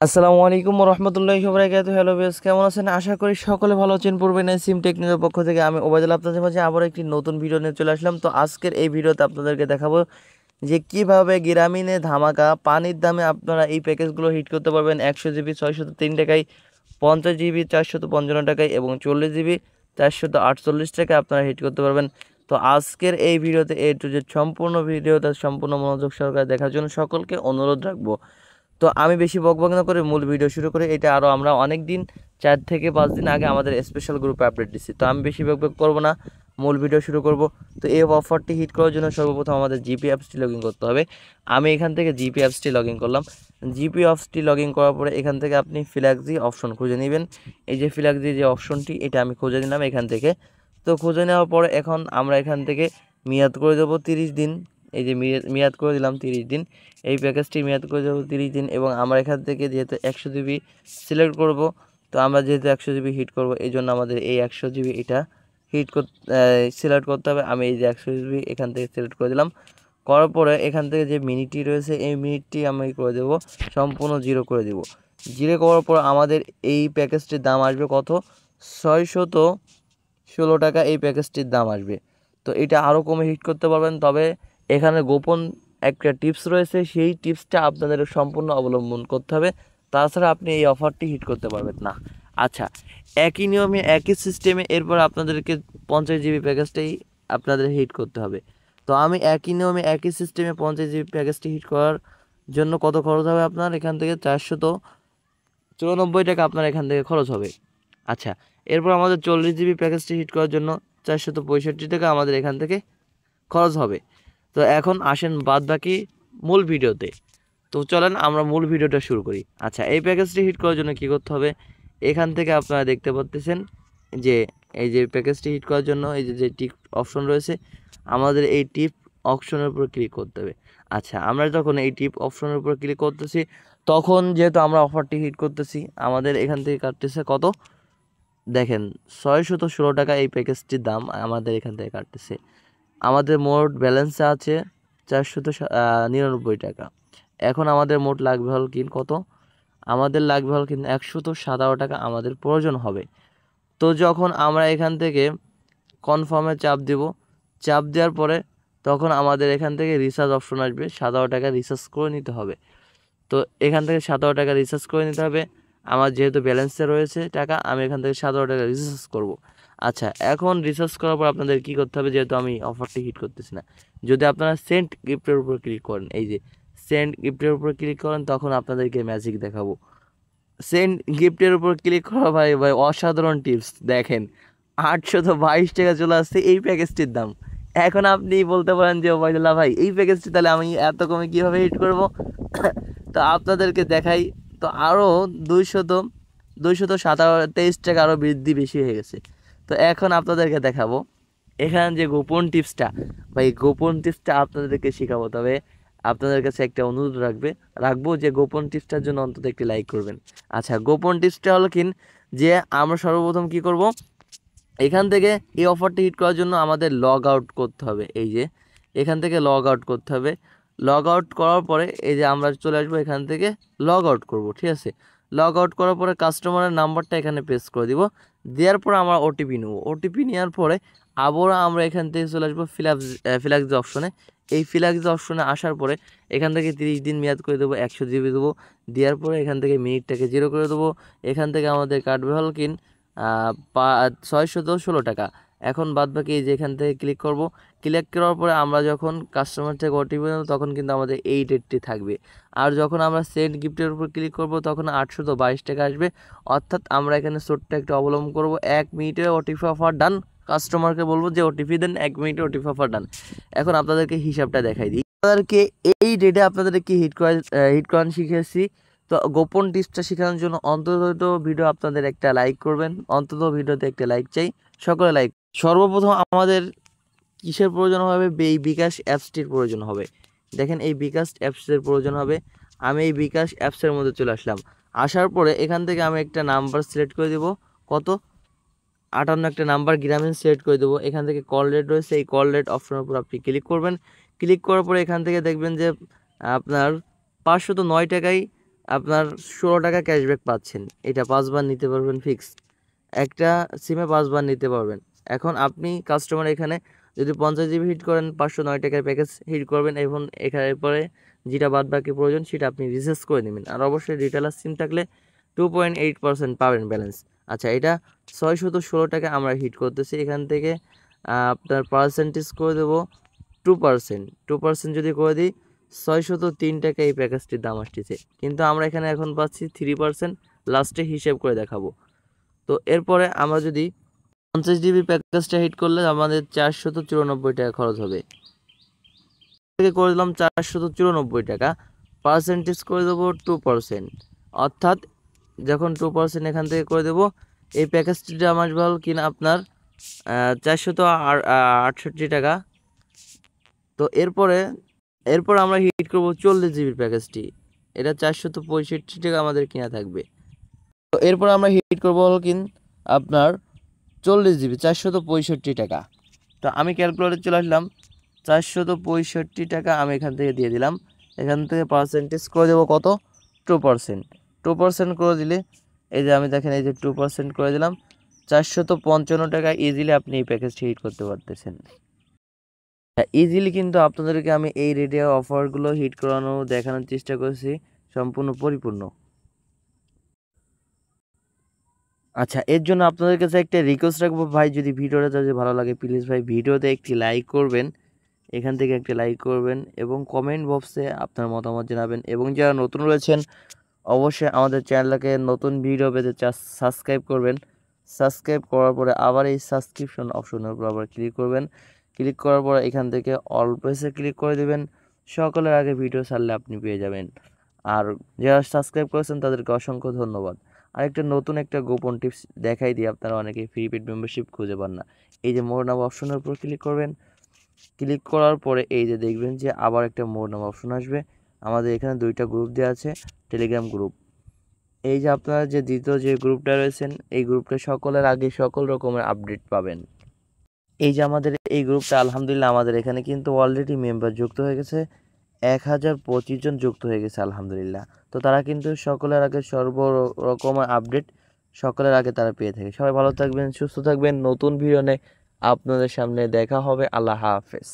আসসালামু আলাইকুম রহমতুল্লাহি ওয়া বারাকাতুহু। হ্যালো ভিউয়ার্স, কেমন আছেন? আশা করি সকলে ভালো আছেন। পূর্বে সিম টেকনিকের পক্ষ থেকে আমি ওবায়দুল আপনাদের মাঝে আবার একটি নতুন ভিডিও নিয়ে চলে আসলাম। তো আজকের এই ভিডিওতে আপনাদেরকে দেখাবো যে কিভাবে গ্রামীণে ধামাকা পানির দামে আপনারা এই প্যাকেজগুলো হিট করতে পারবেন। 100 জিবি 603 টাকায়, 50 জিবি 455 টাকায় এবং 40 জিবি 448 টাকায় আপনারা হিট করতে পারবেন। তো আজকের এই ভিডিওতে এ টু জেড সম্পূর্ণ ভিডিওটা সম্পূর্ণ মনোযোগ সহকারে দেখার জন্য সকলকে অনুরোধ রাখবো। তো আমি বেশি বকবক না করে মূল ভিডিও শুরু করি। এটা আরও আমরা অনেক দিন 4 থেকে 5 দিন আগে আমাদের স্পেশাল গ্রুপে আপডেট দিচ্ছি। তো আমি বেশি বকবক করবো না, মূল ভিডিও শুরু করব। তো এই অফারটি হিট করার জন্য সর্বপ্রথম আমাদের জিপি অ্যাপসটি লগ ইন করতে হবে। আমি এখান থেকে জিপি অ্যাপসটি লগ ইন করলাম। জিপি অ্যাপসটি লগ ইন করার পরে এখান থেকে আপনি ফ্ল্যাক্সি অপশন খুঁজে নেবেন। এই যে ফ্ল্যাক্সি যে অপশনটি, এটা আমি খুঁজে নিলাম এখান থেকে। তো খুঁজে নেওয়ার পরে এখন আমরা এখান থেকে মেয়াদ করে দেবো 30 দিন। এই যে মেয়াদ করে দিলাম 30 দিন। এই প্যাকেজটি মেয়াদ করে দেবো 30 দিন এবং আমরা এখান থেকে যেহেতু 100 জিবি সিলেক্ট করব, তো আমরা যেহেতু 100 জিবি হিট করব এই জন্য আমাদের এই 100 জিবি এটা হিট সিলেক্ট করতে হবে। আমি এই যে 100 জিবি এখান থেকে সিলেক্ট করে দিলাম। করার পরে এখান থেকে যে মিনিটটি রয়েছে এই মিনিটটি আমি করে দেবো সম্পূর্ণ জিরো করে দেব। জিরো করার পর আমাদের এই প্যাকেজটির দাম আসবে কত? 616 টাকা এই প্যাকেজটির দাম আসবে। তো এটা আরও কমে হিট করতে পারবেন, তবে এখানে গোপন একটা টিপস রয়েছে, সেই টিপসটা আপনাদের সম্পূর্ণ অবলম্বন করতে হবে, তাছাড়া আপনি এই অফারটি হিট করতে পারবেন না। আচ্ছা, একই নিয়মে একই সিস্টেমে এরপর আপনাদেরকে 50 জিবি প্যাকেজটাই আপনাদের হিট করতে হবে। তো আমি একই নিয়মে একই সিস্টেমে 50 জিবি প্যাকেজটি হিট করার জন্য কত খরচ হবে আপনার এখান থেকে? 494 টাকা আপনার এখান থেকে খরচ হবে। আচ্ছা, এরপর আমাদের 40 জিবি প্যাকেজটি হিট করার জন্য 465 টাকা আমাদের এখান থেকে খরচ হবে। তো এখন আসেন বাদ বাকি মূল ভিডিওতে। তো চলেন আমরা মূল ভিডিওটা শুরু করি। আচ্ছা, এই প্যাকেজটি হিট করার জন্য কী করতে হবে? এখান থেকে আপনারা দেখতে পাচ্ছেন যে এই যে প্যাকেজটি হিট করার জন্য এই যে টিপ অপশন রয়েছে, আমাদের এই টিপ অপশনের উপর ক্লিক করতে হবে। আচ্ছা, আমরা যখন এই টিপ অপশনের উপর ক্লিক করতেছি তখন যেহেতু আমরা অফারটি হিট করতেছি, আমাদের এখান থেকে কাটতেছে কত দেখেন, 616 টাকা এই প্যাকেজটির দাম আমাদের এখান থেকে কাটতেছে। আমাদের মোট ব্যালেন্সে আছে 499 টাকা। এখন আমাদের মোট লাগবে হল কিন কত? আমাদের লাগবে হল কিন 117 টাকা আমাদের প্রয়োজন হবে। তো যখন আমরা এখান থেকে কনফার্মে চাপ দেব, চাপ দেওয়ার পরে তখন আমাদের এখান থেকে রিচার্জ অপশন আসবে, 17 টাকা রিচার্জ করে নিতে হবে। তো এখান থেকে 17 টাকা রিচার্জ করে নিতে হবে। আমার যেহেতু ব্যালেন্সে রয়েছে টাকা, আমি এখান থেকে 17 টাকা রিচার্জ করব। আচ্ছা, এখন রিচার্জ করার পর আপনাদের কী করতে হবে? যেহেতু আমি অফারটি হিট করতেছি না, যদি আপনারা সেন্ট গিফটের উপর ক্লিক করেন, এই যে সেন্ট গিফটের উপর ক্লিক করেন, তখন আপনাদেরকে ম্যাজিক দেখাবো। সেন্ট গিফটের উপর ক্লিক করা ভাই ভাই অসাধারণ টিপস। দেখেন, 822 টাকা চলে আসছে এই প্যাকেজটির দাম। এখন আপনি বলতে পারেন যে ওবায়দুল্লাহ ভাই, এই প্যাকেজটি তাহলে আমি এত কমে কীভাবে হিট করব? তো আপনাদেরকে দেখাই। তো আরও 227 টাকা আরও বৃদ্ধি বেশি হয়ে গেছে। তো এখন আপনাদেরকে দেখাবো এখানে যে গোপন টিপসটা, ভাই গোপন টিপসটা আপনাদেরকে শেখাবো। তবে আপনাদের কাছে একটা অনুরোধ রাখবো যে গোপন টিপসটার জন্য অন্তত একটি লাইক করবেন। আচ্ছা, গোপন টিপসটা হলো কিন যে আমরা সর্বপ্রথম কি করব, এখান থেকে এই অফারটি হিট করার জন্য আমাদের লগ আউট করতে হবে। এই যে এখান থেকে লগ আউট করতে হবে। লগ আউট করার পরে এই যে আমরা চলে আসবো এখান থেকে লগ আউট করব, ঠিক আছে? লগ আউট করার পরে কাস্টমারের নাম্বারটা এখানে পেস্ট করে দিব। দেওয়ার পরে আমরা ওটিপি নেব। ওটিপি নেওয়ার পরে আবারও আমরা এখান থেকে চলে আসবো ফ্ল্যাক্স অপশনে। এই ফ্ল্যাক্স অপশনে আসার পরে এখান থেকে 30 দিন মেয়াদ করে দেবো, 100 জিবি দেবো। দেওয়ার পরে এখান থেকে মিনিটটাকে জিরো করে দেবো। এখান থেকে আমাদের কাটবে হল কিন 616 টাকা। এখন বাদ বাকি এই যে এখান থেকে ক্লিক করব। ক্লিক করার পরে আমরা যখন কাস্টমার থেকে ওটিপি নেব তখন কিন্তু আমাদের এই ডেটটি থাকবে। আর যখন আমরা সেন্ড গিফটের উপর ক্লিক করব তখন 822 টাকা আসবে। অর্থাৎ আমরা এখানে ছোট্ট একটা অবলম্বন করব, 1 মিনিটে ওটিপি অফার ডান। কাস্টমারকে বলবো যে ওটিপি দেন, 1 মিনিটে ওটিপি অফার ডান। এখন আপনাদেরকে হিসাবটা দেখাই দিই। আপনাদেরকে এই ডেটে আপনাদেরকে হিট করান শিখেছি। তো গোপন টিপসটা শেখানোর জন্য অন্তত ভিডিও আপনাদের একটা লাইক করবেন, অন্তত ভিডিওতে একটা লাইক চাই, সকলে লাইক। সর্বপ্রথম আমাদের কিসের প্রয়োজন হবে? এই বিকাশ অ্যাপসটির প্রয়োজন হবে। দেখেন, এই বিকাশ অ্যাপসের প্রয়োজন হবে। আমি এই বিকাশ অ্যাপসের মধ্যে চলে আসলাম। আসার পরে এখান থেকে আমি একটা নাম্বার সিলেক্ট করে দেব, কত? 58 একটা নাম্বার গ্রামীণ সিলেক্ট করে দেবো। এখান থেকে কল রেট রয়েছে, এই কল রেট অপশনের উপর আপনি ক্লিক করবেন। ক্লিক করার পরে এখান থেকে দেখবেন যে আপনার 509 টাকায় আপনার 16 টাকা ক্যাশব্যাক পাচ্ছেন। এটা 5 বার নিতে পারবেন ফিক্সড। একটা সিমে 5 বার নিতে পারবেন। এখন আপনি কাস্টমার এখানে যদি 50 জিবি হিট করেন 509 টাকার প্যাকেজ হিট করবেন এবং এখানে পরে যেটা বাদ বাকি প্রয়োজন সেটা আপনি রিচার্জ করে নেবেন। আর অবশ্যই রিটেলার সিম থাকলে 2.8% পাবেন ব্যালেন্স। আচ্ছা, এটা 616 টাকা আমরা হিট করতেছি। এখান থেকে আপনার পার্সেন্টেজ করে দেবো 2%। 2% যদি করে দিই 603 টাকা এই প্যাকেজটির দাম আসতেছে, কিন্তু আমরা এখানে এখন পাচ্ছি 3%। লাস্টে হিসেব করে দেখাবো। তো এরপরে আমরা যদি 50 জিবি প্যাকেজটা হিট করলে আমাদের 494 টাকা খরচ হবে। থেকে করে দিলাম 494 টাকা, পার্সেন্টেজ করে দেবো 2%। অর্থাৎ যখন 2% এখান থেকে করে দেবো, এই প্যাকেজটির দাম আসবে কিনা আপনার 468 টাকা। তো এরপর আমরা হিট করব 40 জিবির প্যাকেজটি। এটা 465 টাকা আমাদের কিনা থাকবে। তো এরপর আমরা হিট করবো আপনার 40 জিবি 465 টাকা। তো আমি ক্যালকুলেটর চলে আসলাম, 465 টাকা আমি এখান থেকে দিয়ে দিলাম। এখান থেকে পার্সেন্টেজ করে দেবো কত, 2%। 2% করে দিলে এই যে আমি দেখেন এই যে 2% করে দিলাম, 455 টাকা ইজিলি আপনি এই প্যাকেজটি হিট করতে পারতেছেন। ইজিলি কিন্তু আপনাদেরকে আমি এই রেডিও অফারগুলো হিট করানো দেখানোর চেষ্টা করেছি, সম্পূর্ণ পরিপূর্ণ। আচ্ছা, এর জন্য আপনাদের কাছে একটা রিকোয়েস্ট রাখবো ভাই, যদি ভিডিওটা যদি ভালো লাগে প্লিজ ভাই ভিডিওতে একটি লাইক করবেন, এখান থেকে একটি লাইক করবেন এবং কমেন্ট বক্সে আপনার মতামত জানাবেন। এবং যারা নতুন রয়েছেন অবশ্যই আমাদের চ্যানেলটাকে নতুন ভিডিও পেতে সাবস্ক্রাইব করবেন। সাবস্ক্রাইব করার পরে আবার এই সাবস্ক্রিপশন অপশনের উপর আবার ক্লিক করবেন। ক্লিক করার পরে এখান থেকে অল প্রেসে ক্লিক করে দেবেন। সকলের আগে ভিডিও ছাড়লে আপনি পেয়ে যাবেন। আর যারা সাবস্ক্রাইব করেছেন তাদেরকে অসংখ্য ধন্যবাদ। আরেকটা নতুন একটা গোপন টিপস দেখাই দিই, আপনারা অনেকেই ফ্রি পেড মেম্বারশিপ খুঁজে পান না। এই যে মোর নাম অপশনের উপর ক্লিক করবেন। ক্লিক করার পরে এই যে দেখবেন যে আবার একটা মোর নাম অপশন আসবে। আমাদের এখানে 2টা গ্রুপ দেওয়া আছে, টেলিগ্রাম গ্রুপ। এই যে আপনারা যে দ্বিতীয় যে গ্রুপটা রয়েছেন, এই গ্রুপটা সকলের আগে সকল রকমের আপডেট পাবেন। এই যে আমাদের এই গ্রুপটা আলহামদুলিল্লাহ আমাদের এখানে কিন্তু অলরেডি মেম্বার যুক্ত হয়ে গেছে, 1025 জন যুক্ত হয়ে গেছে আলহামদুলিল্লাহ। তো তারা কিন্তু সকলের আগে সর্বরকমের আপডেট সকলের আগে তারা পেয়ে থাকে। সবাই ভালো থাকবেন, সুস্থ থাকবেন। নতুন ভিডিও নিয়ে আপনাদের সামনে দেখা হবে। আল্লাহ হাফেজ।